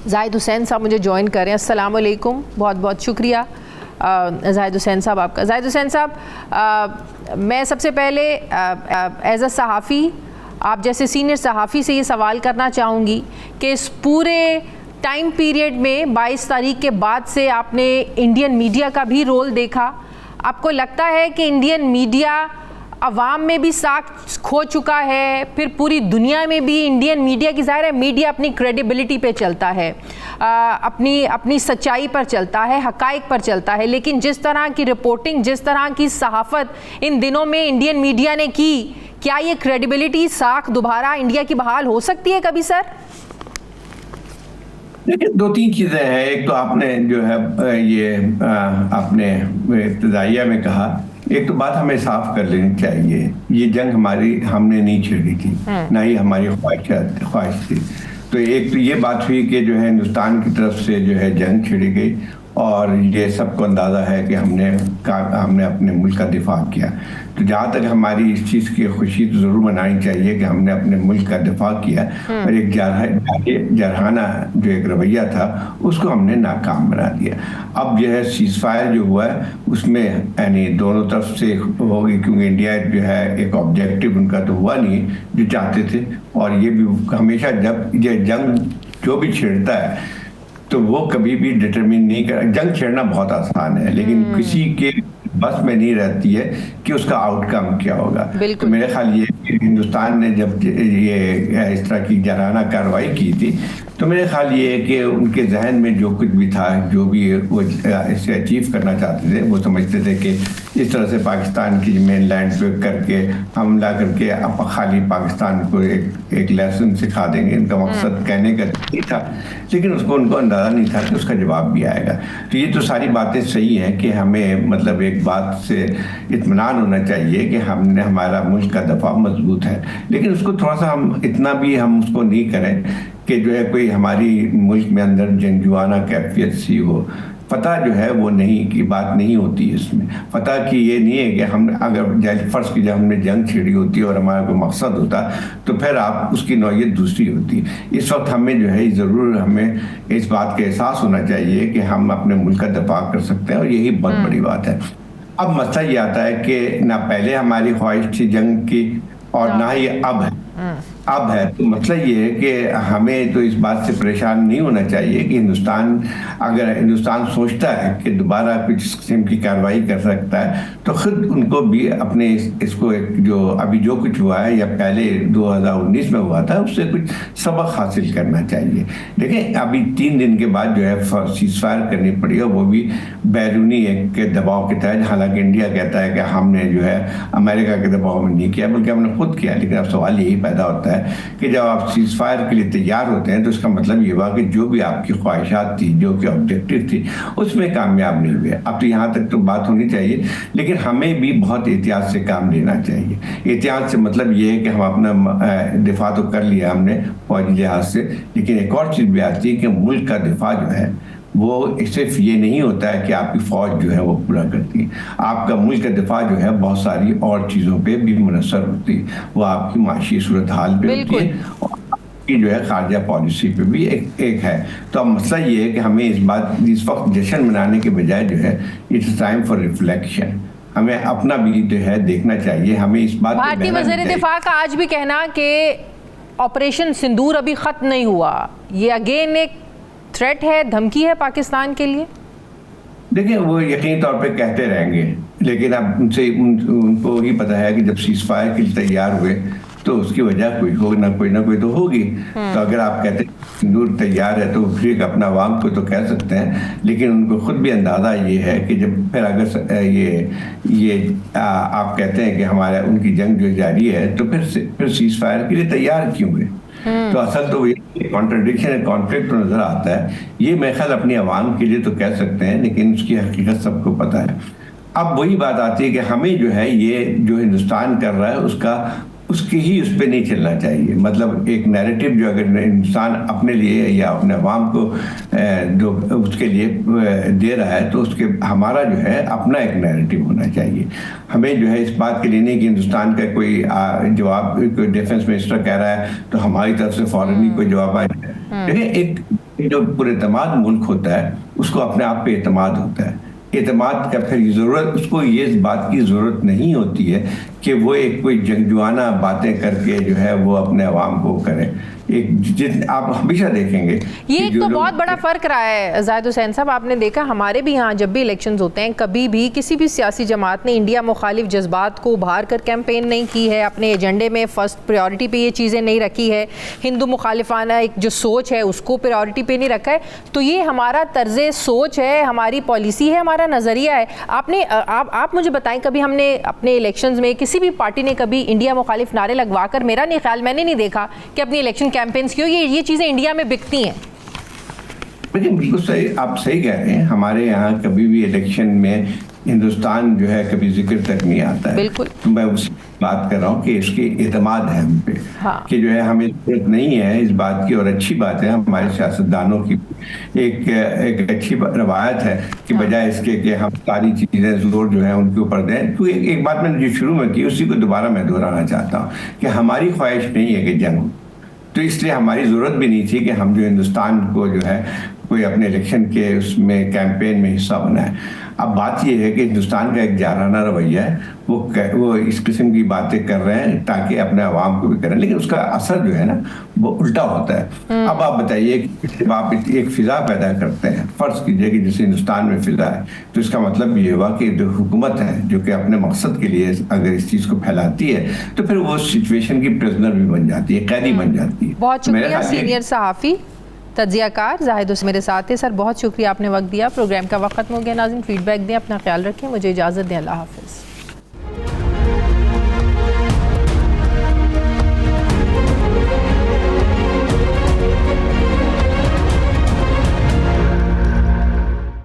जाहिद हुसैन साहब मुझे ज्वाइन करें। अस्सलाम वालेकुम, बहुत बहुत शुक्रिया जाहिद हुसैन साहब आपका। जाहिद हुसैन साहब, मैं सबसे पहले एज अ सहाफ़ी आप जैसे सीनियर सहाफ़ी से ये सवाल करना चाहूँगी कि इस पूरे टाइम पीरियड में 22 तारीख के बाद से आपने इंडियन मीडिया का भी रोल देखा। आपको लगता है कि इंडियन मीडिया अवाम में भी साख खो चुका है, फिर पूरी दुनिया में भी इंडियन मीडिया की, ज़ाहिर है मीडिया अपनी क्रेडिबिलिटी पे चलता है, अपनी सच्चाई पर चलता है, हकाइक पर चलता है, लेकिन जिस तरह की रिपोर्टिंग, जिस तरह की सहाफ़त इन दिनों में इंडियन मीडिया ने की, क्या ये क्रेडिबिलिटी साख दोबारा इंडिया की बहाल हो सकती है कभी सर? देखिए, दो तीन चीज़ें हैं। एक तो आपने जो है ये आपने इब्तिदाइया में कहा, एक तो बात हमें साफ कर लेनी चाहिए, ये जंग हमने नहीं छेड़ी थी, ना ही हमारी ख्वाहिश थी। तो एक तो ये बात हुई कि जो है हिंदुस्तान की तरफ से जो है जंग छिड़ी गई और ये सबको अंदाज़ा है कि हमने अपने मुल्क का दिफा किया। तो जहाँ तक हमारी इस चीज़ की खुशी तो ज़रूर मनानी चाहिए कि हमने अपने मुल्क का दिफा किया, और एक जरहाना जो एक रवैया था उसको हमने नाकाम बना दिया। अब जो है सीज़ फायर जो हुआ है उसमें यानी दोनों तरफ से होगी, क्योंकि इंडिया जो है एक ऑब्जेक्टिव उनका तो हुआ नहीं जो चाहते थे। और ये भी हमेशा जब ये जंग जो भी छेड़ता है तो वो कभी भी डिटरमिन नहीं कर, जंग छेड़ना बहुत आसान है लेकिन किसी के बस में नहीं रहती है कि उसका आउटकम क्या होगा। तो मेरे ख्याल ये हिंदुस्तान ने जब ये इस तरह की जराना कार्रवाई की थी तो मेरे ख्याल ये है कि उनके जहन में जो कुछ भी था, जो भी वो इसे अचीव करना चाहते थे, वो समझते थे कि इस तरह से पाकिस्तान की मेन लैंड पे करके हमला करके अब खाली पाकिस्तान को एक लेसन सिखा देंगे। इनका मकसद कहने का नहीं था, लेकिन उसको उनको अंदाज़ा नहीं था कि उसका जवाब भी आएगा। तो ये तो सारी बातें सही हैं कि हमें मतलब एक बात से इत्मीनान होना चाहिए कि हमने हमारा मुल्क का दफा मजबूत है, लेकिन उसको थोड़ा सा हम इतना भी हम उसको नहीं करें कि जो है कोई हमारी मुल्क में अंदर जंगजुआना कैफियत सी हो। पता जो है वो नहीं की बात नहीं होती है इसमें। पता कि ये नहीं है कि हम अगर फ़र्ज़ की जब हमने जंग छिड़ी होती और हमारा कोई मकसद होता तो फिर आप उसकी नौयत दूसरी होती। इस वक्त हमें जो है ज़रूर हमें इस बात का एहसास होना चाहिए कि हम अपने मुल्क का दफा कर सकते हैं और यही बहुत बड़ी बात है। अब मसला ये आता है कि ना पहले हमारी ख्वाहिश थी जंग की और ना ही अब है। तो मतलब ये है कि हमें तो इस बात से परेशान नहीं होना चाहिए कि अगर हिंदुस्तान सोचता है कि दोबारा कुछ किस्म की कार्रवाई कर सकता है तो खुद उनको भी अपने इसको जो अभी जो कुछ हुआ है या पहले 2019 में हुआ था उससे कुछ सबक हासिल करना चाहिए। देखिए, अभी 3 दिन के बाद जो है सीज़ फायर करनी पड़ी और वो भी बैरूनी के दबाव के तहत। हालांकि इंडिया कहता है कि हमने जो है अमेरिका के दबाव में नहीं किया बल्कि हमने खुद किया, लेकिन अब सवाल यही पैदा होता है कि जब आप सीज़ फायर के लिए तैयार होते हैं तो इसका मतलब ये हुआ कि जो भी आपकी ख्वाहिशात थी, जो कि ऑब्जेक्टिव थी, उसमें कामयाब नहीं हुए। अब तो यहाँ तक तो बात होनी चाहिए, लेकिन हमें भी बहुत एहतियात से काम लेना चाहिए। एहतियात से मतलब ये है कि हम अपना दिफा तो कर लिया हमने फौजी लिहाज से, लेकिन एक और चीज़ भी आती है कि मुल्क का दिफा जो है वो सिर्फ ये नहीं होता है कि आपकी फ़ौज जो है वो पूरा करती है। आपका मुल्क का दिफा जो है बहुत सारी और चीज़ों पे भी मुनसर होती है। वो आपकी माशी सूरत हाल पे होती है और आपकी जो है खारजा पॉलिसी पे भी एक है। तो अब मसला ये है कि हमें इस वक्त जश्न मनाने के बजाय जो है इट्स टाइम फॉर रिफ्लेक्शन। हमें अपना भी जो है देखना चाहिए। हमें इस बात भारतीय वज़ीर दिफा का आज भी कहना कि ऑपरेशन सिंदूर अभी ख़त्म नहीं हुआ, ये अगेन एक थ्रेट है, धमकी है पाकिस्तान के लिए। देखिए, वो यकीनी तौर पे कहते रहेंगे, लेकिन अब उनको ही पता है कि जब सीज़ फायर के लिए तैयार हुए तो उसकी वजह कोई ना कोई तो होगी। तो अगर आप कहते हैं सिंदूर तैयार है तो फिर अपना अवाम को तो कह सकते हैं, लेकिन उनको खुद भी अंदाज़ा ये है कि जब फिर अगर ये आप कहते हैं कि हमारा उनकी जंग जो जारी है तो फिर सीज़ फायर के लिए तैयार क्यों हुए? तो असल तो कॉन्ट्रडिक्शन है, कॉन्फ्लिक्ट तो नजर आता है। ये मैं ख्याल अपनी आवाम के लिए तो कह सकते हैं, लेकिन उसकी हकीकत सबको पता है। अब वही बात आती है कि हमें जो है ये जो हिंदुस्तान कर रहा है उसकी ही उस पर नहीं चलना चाहिए। मतलब एक नैरेटिव जो अगर हिंदुस्तान अपने लिए या अपने अवाम को जो उसके लिए दे रहा है, तो उसके हमारा जो है अपना एक नैरेटिव होना चाहिए। हमें जो है इस बात के लिए नहीं कि हिंदुस्तान का कोई जवाब, कोई डिफेंस मिनिस्टर कह रहा है तो हमारी तरफ से फौरन ही कोई जवाब आए। देखिए, एक जो पुरएतमाद मुल्क होता है उसको अपने आप पे एतमाद होता है। एतमाद का फिर जरूरत, उसको ये इस बात की जरूरत नहीं होती है कि वो एक कोई जंगजुआना बातें करके जो है वो अपने अवाम को करे। एक आप हमेशा देखेंगे ये एक तो बहुत बड़ा फर्क रहा है जाहिद हुसैन साहब। आपने देखा हमारे भी यहाँ जब भी इलेक्शंस होते हैं, कभी भी किसी भी सियासी जमात ने इंडिया मुखालिफ जज्बात को उभार कर कैंपेन नहीं की है, अपने एजेंडे में फर्स्ट प्रायोरिटी पे ये चीज़ें नहीं रखी है, हिंदू मुखालिफाना एक जो सोच है उसको प्रायोरिटी पे नहीं रखा है। तो ये हमारा तर्ज सोच है, हमारी पॉलिसी है, हमारा नज़रिया है। आप मुझे बताएं, कभी हमने अपने इलेक्शंस में किसी भी पार्टी ने कभी इंडिया मुखालिफ नारे लगवा कर, मेरा नहीं ख्याल, मैंने नहीं देखा कि अपनी इलेक्शन कैंपेन्स क्यों ये चीजें इंडिया में बिकती हैं। लेकिन बिल्कुल सही, आप सही कह रहे हैं। हमारे यहाँ कभी भी इलेक्शन में हिंदुस्तान जो है कभी जिक्र तक नहीं आता है। बिल्कुल। तो मैं उस बात कर रहा हूँ कि इसकी एतमाद है हम पे। हाँ। कि जो है हमें जरूरत नहीं है इस बात की, और अच्छी बात है हमारे सियासतदानों की एक अच्छी रवायत है कि बजाय इसके कि हम सारी चीज़ें जोर जो है उनके ऊपर दें। तो एक बात मैंने जो शुरू में की उसी को दोबारा मैं दोहराना चाहता हूँ कि हमारी ख्वाहिश नहीं है कि जंग, तो इसलिए हमारी ज़रूरत भी नहीं थी कि हम जो हिंदुस्तान को जो है कोई अपने इलेक्शन के उसमें कैंपेन में हिस्सा बनाए। अब बात यह है कि हिंदुस्तान का एक जाराना रवैया है, वो इस किस्म की बातें कर रहे हैं ताकि अपने आवाम को भी करें, लेकिन उसका असर जो है ना वो उल्टा होता है। अब आप बताइए कि जब आप एक फिजा पैदा करते हैं, फर्ज कीजिए कि जैसे हिंदुस्तान में फिजा है, तो इसका मतलब ये हुआ कि जो हुकूमत है जो कि अपने मकसद के लिए अगर इस चीज़ को फैलाती है तो फिर वो सिचुएशन की प्रिजनर भी बन जाती है, कैदी बन जाती है। बहुत शुक्रिया सीनियर सहाफ़ी तज्जियाकार जाहिद हुसैन मेरे साथ थे। सर बहुत शुक्रिया, आपने वक्त दिया। प्रोग्राम का वक्त खत्म हो गया। नाज़रीन फीडबैक दें, अपना ख्याल रखें, मुझे इजाज़त दें, अल्लाह हाफ़िज़।